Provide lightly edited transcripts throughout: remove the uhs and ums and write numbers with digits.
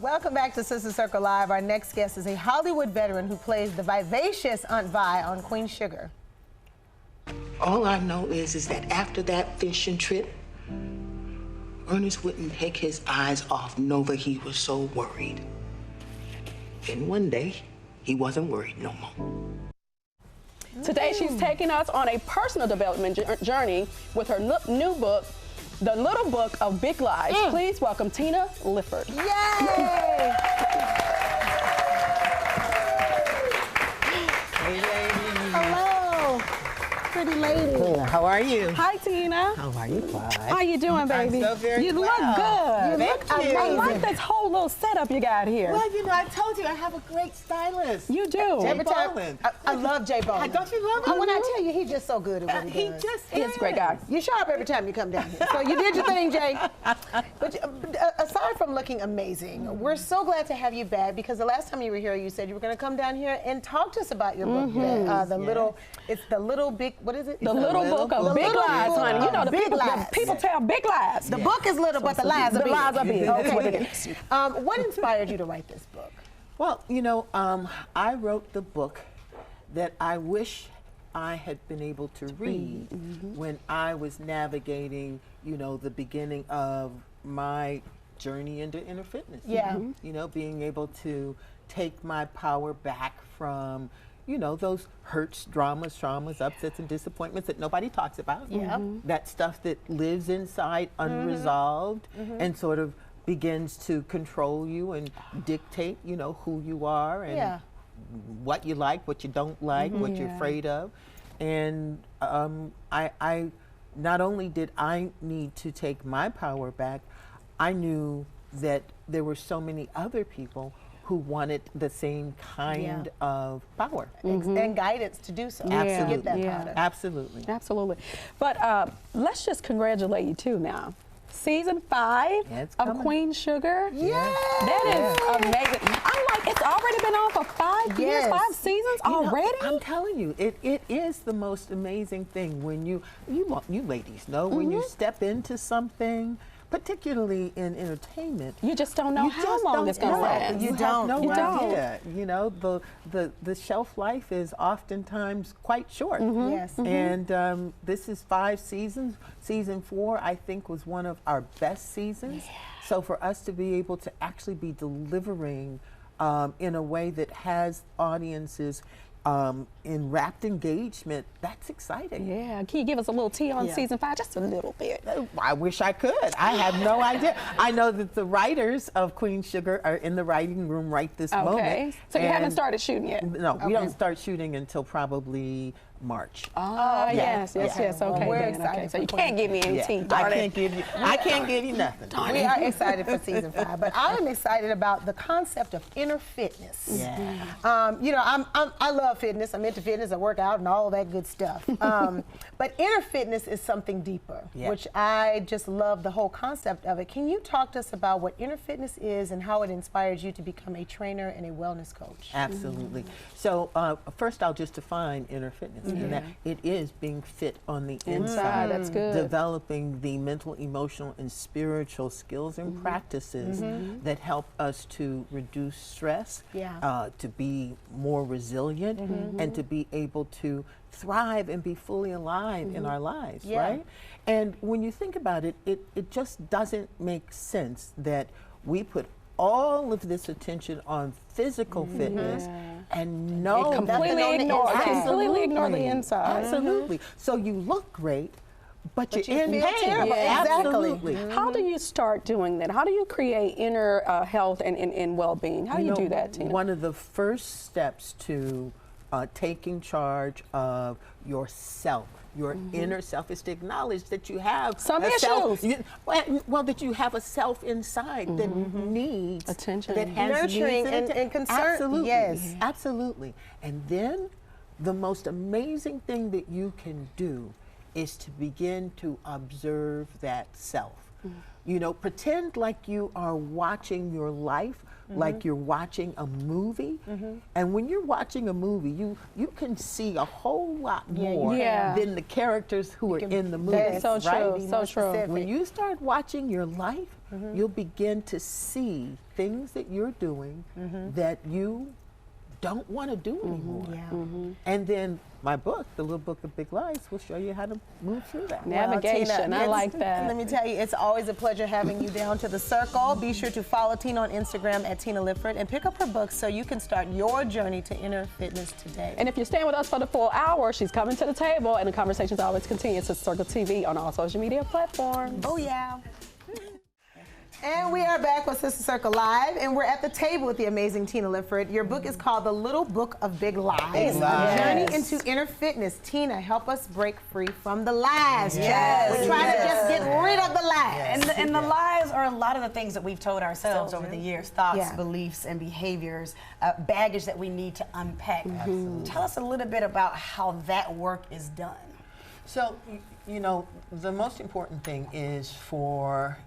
Welcome back to Sister Circle Live. Our next guest is a Hollywood veteran who plays the vivacious Aunt Vi on Queen Sugar. All I know is that after that fishing trip, Ernest wouldn't take his eyes off Nova. He was so worried. And one day, he wasn't worried no more. Today, she's taking us on a personal development journey with her new book, The Little Book of Big Lies. Please welcome Tina Lifford. Yay! Hey, lady. Hello, pretty lady. How are you? Hi, Tina. How are you, Clyde? How you doing, baby? I'm so very You well. look good. You look amazing. I like this whole little setup you got here. Well, you know, I told you I have a great stylist. You do. Every time, Bowling. I love Jay Bowling. Don't you love him? When I tell you, he's just so good at what he does. He's a great guy. You show up every time you come down here. So you did your thing, Jay. But aside from looking amazing, we're so glad to have you back because the last time you were here, you said you were going to come down here and talk to us about your book. It's the little big, what is it? The Little Book of Big Lies, honey. You know, the people tell big lies. The book is little, but the lies are big. The lies are big. That's what it is. What inspired you to write this book? Well, you know, I wrote the book that I wish I had been able to read when I was navigating, you know, the beginning of my journey into inner fitness. Yeah. You know, being able to take my power back from, you know, those hurts, dramas, traumas, upsets, and disappointments that nobody talks about. Yeah. That stuff that lives inside unresolved and sort of begins to control you and dictate, you know, who you are and what you like, what you don't like, what you're afraid of. And I not only did I need to take my power back, I knew that there were so many other people who wanted the same kind of power. And guidance to do so. Absolutely. To get that powder. Absolutely. Absolutely. But let's just congratulate you, too, now. Season 5 of Queen Sugar. Yeah. That is amazing. I'm like, it's already been on for 5 years, 5 seasons already? I'm telling you, it is the most amazing thing when you ladies know, when you step into something, particularly in entertainment. You just don't know how long it's going to last. You have no idea. You know, the shelf life is oftentimes quite short. Yes. And this is 5 seasons. Season 4, I think, was one of our best seasons. So for us to be able to actually be delivering in a way that has audiences in rapt engagement, that's exciting. Yeah, can you give us a little tea on season 5, just a little bit? I wish I could. I have no idea. I know that the writers of Queen Sugar are in the writing room right this moment. So you haven't started shooting yet? No, we don't start shooting until probably March. Oh, yes. Okay, well, we're then. excited Okay. So you can't give me any tea, I can't give you nothing. We are excited for season 5, but I am excited about the concept of inner fitness. Yeah. You know, I love fitness. I'm into fitness. I work out and all that good stuff. But inner fitness is something deeper, which I just love the whole concept of it. Can you talk to us about what inner fitness is and how it inspires you to become a trainer and a wellness coach? Absolutely. So first, I'll just define inner fitness. And that it is being fit on the inside. That's good. Developing the mental, emotional, and spiritual skills and practices that help us to reduce stress, to be more resilient, and to be able to thrive and be fully alive in our lives, right? And when you think about it, it just doesn't make sense that we put all of this attention on physical fitness and completely ignore the inside. Absolutely. So you look great, but you're in feel pain. terrible. Absolutely. How do you start doing that? How do you create inner health and well-being? How do you do that, Tina? One of the first steps to taking charge of yourself, your inner self, is to acknowledge that you have some issues. Well, that you have a self inside that needs attention, that has nurturing needs and concern. Absolutely, yes, absolutely. And then the most amazing thing that you can do is to begin to observe that self. You know, pretend like you are watching your life, like you're watching a movie. And when you're watching a movie, you can see a whole lot more than the characters who are in the movie. That is so right? true, so true. When you start watching your life, you'll begin to see things that you're doing that you don't want to do anymore. And then my book, The Little Book of Big Lies, will show you how to move through that. Navigation, Well, Tina, I like that. Let me tell you, it's always a pleasure having you down to the circle. Be sure to follow Tina on Instagram at Tina Lifford and pick up her book so you can start your journey to inner fitness today. And if you're staying with us for the full hour, she's coming to the table, and the conversations always continues to Circle TV on all social media platforms. Oh, yeah. And we are back with Sister Circle Live, and we're at the table with the amazing Tina Lifford. Your book is called The Little Book of Big Lies. Big Lies. Journey into Inner Fitness. Tina, help us break free from the lies. Yes. We're trying to just get rid of the lies. And the lies are a lot of the things that we've told ourselves over the years, thoughts, beliefs, and behaviors, baggage that we need to unpack. Tell us a little bit about how that work is done. So, you know, the most important thing is for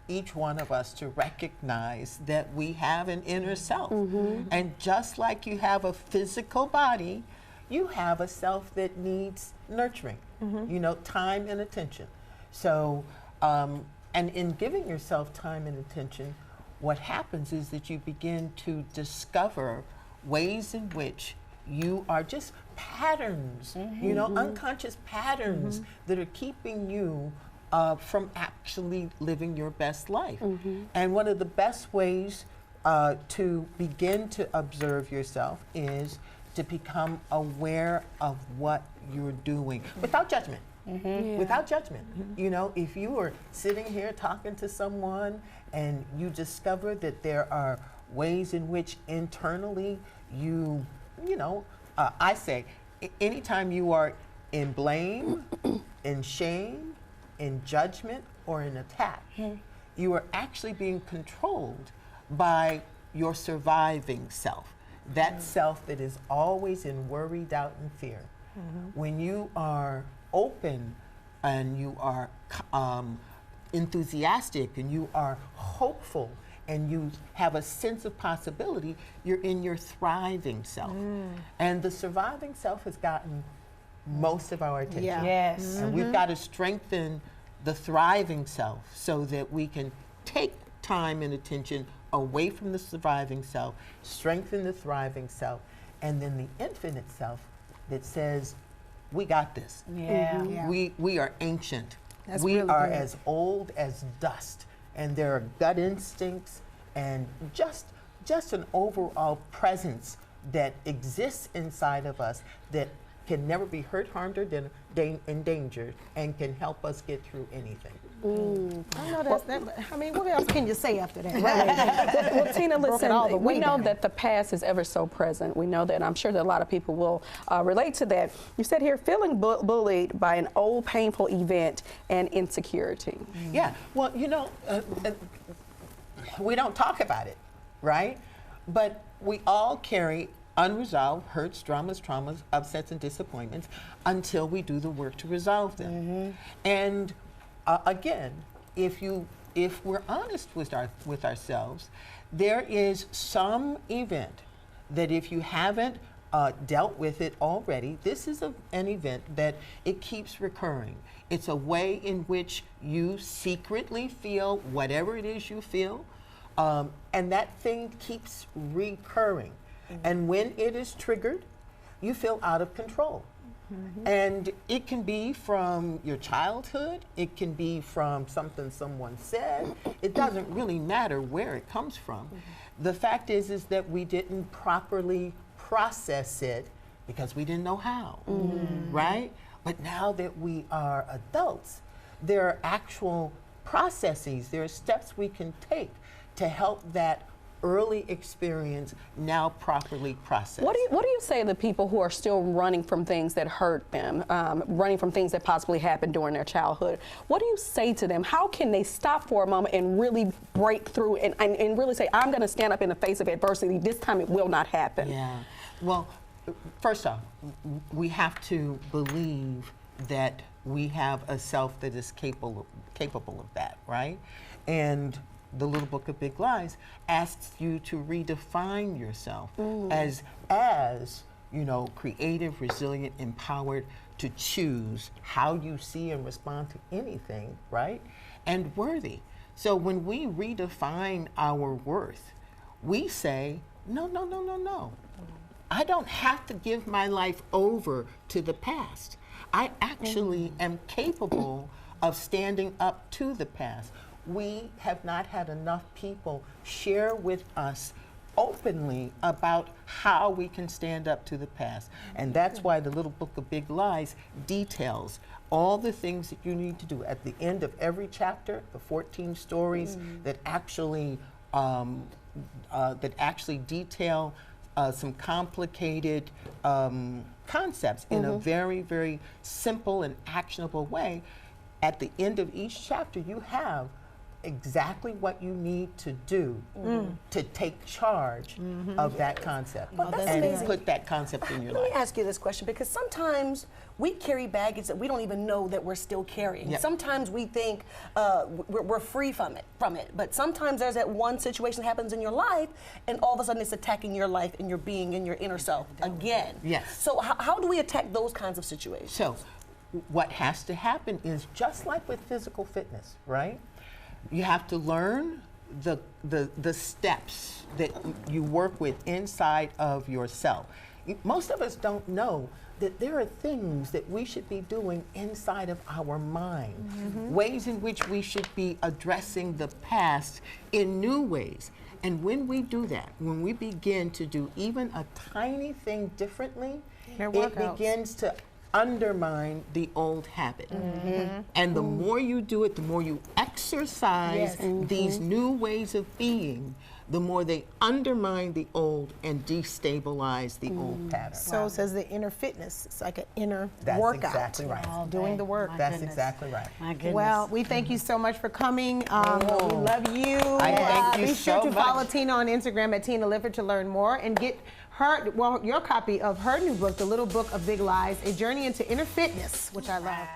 each one of us to recognize that we have an inner self. And just like you have a physical body, you have a self that needs nurturing, you know, time and attention. So, and in giving yourself time and attention, what happens is that you begin to discover ways in which you are just patterns, you know, unconscious patterns that are keeping you from actually living your best life. And one of the best ways to begin to observe yourself is to become aware of what you're doing without judgment. Without judgment. You know, if you are sitting here talking to someone and you discover that there are ways in which internally you know, I say, anytime you are in blame, in shame, in judgment, or in attack, you are actually being controlled by your surviving self, that self that is always in worry, doubt, and fear. When you are open and you are enthusiastic and you are hopeful and you have a sense of possibility, you're in your thriving self. And the surviving self has gotten most of our attention. Yes. And we've got to strengthen the thriving self so that we can take time and attention away from the surviving self, strengthen the thriving self, and then the infinite self that says, we got this. We are ancient. That's we really are good. as old as dust. And there are gut instincts and just an overall presence that exists inside of us that can never be hurt, harmed, or endangered, and can help us get through anything. I know that's that, but I mean, what else can you say after that? Right? Well, Tina, listen, all the we way know down. that the past is ever so present. We know that, and I'm sure that a lot of people will relate to that. You said here, feeling bullied by an old painful event and insecurity. Yeah, well, you know, we don't talk about it, right? But we all carry unresolved hurts, dramas, traumas, upsets, and disappointments until we do the work to resolve them. And again, if we're honest with ourselves, there is some event that if you haven't dealt with it already, this is an event that it keeps recurring. It's a way in which you secretly feel whatever it is you feel, and that thing keeps recurring. And when it is triggered, you feel out of control. And it can be from your childhood, it can be from something someone said. It doesn't really matter where it comes from. The fact is that we didn't properly process it because we didn't know how, right? But now that we are adults, there are actual processes, there are steps we can take to help that early experience now properly processed. What do you say to the people who are still running from things that hurt them, running from things that possibly happened during their childhood? What do you say to them? How can they stop for a moment and really break through and really say, I'm going to stand up in the face of adversity. This time it will not happen. Yeah. Well, first off, we have to believe that we have a self that is capable of that, right? And the Little Book of Big Lies asks you to redefine yourself as you know, creative, resilient, empowered to choose how you see and respond to anything, right? And worthy. So when we redefine our worth, we say, no, no, no, no, no. I don't have to give my life over to the past. I actually am capable of standing up to the past. We have not had enough people share with us openly about how we can stand up to the past. And that's why the Little Book of Big Lies details all the things that you need to do. At the end of every chapter, the 14 stories that actually detail some complicated concepts in a very, very simple and actionable way. At the end of each chapter, you have exactly what you need to do to take charge of that concept and put that concept in your life. Let me ask you this question, because sometimes we carry baggage that we don't even know that we're still carrying. Yep. Sometimes we think we're free from it, but sometimes there's that one situation that happens in your life, and all of a sudden it's attacking your life and your being and your inner self again. Yes. So how do we attack those kinds of situations? So what has to happen is just like with physical fitness, right? You have to learn the steps that you work with inside of yourself. Most of us don't know that there are things that we should be doing inside of our mind, ways in which we should be addressing the past in new ways. And when we do that, when we begin to do even a tiny thing differently, it begins to undermine the old habit. And the more you do it, the more you exercise these new ways of being, the more they undermine the old and destabilize the old pattern. So says the inner fitness. It's like an inner That's workout. exactly right. Doing the work. That's exactly right. My goodness. Well, we thank you so much for coming. We love you. I thank you Be sure so to follow much. Tina on Instagram at Tina Lifford to learn more and get her, your copy of her new book, The Little Book of Big Lies, A Journey into Inner Fitness, which I love.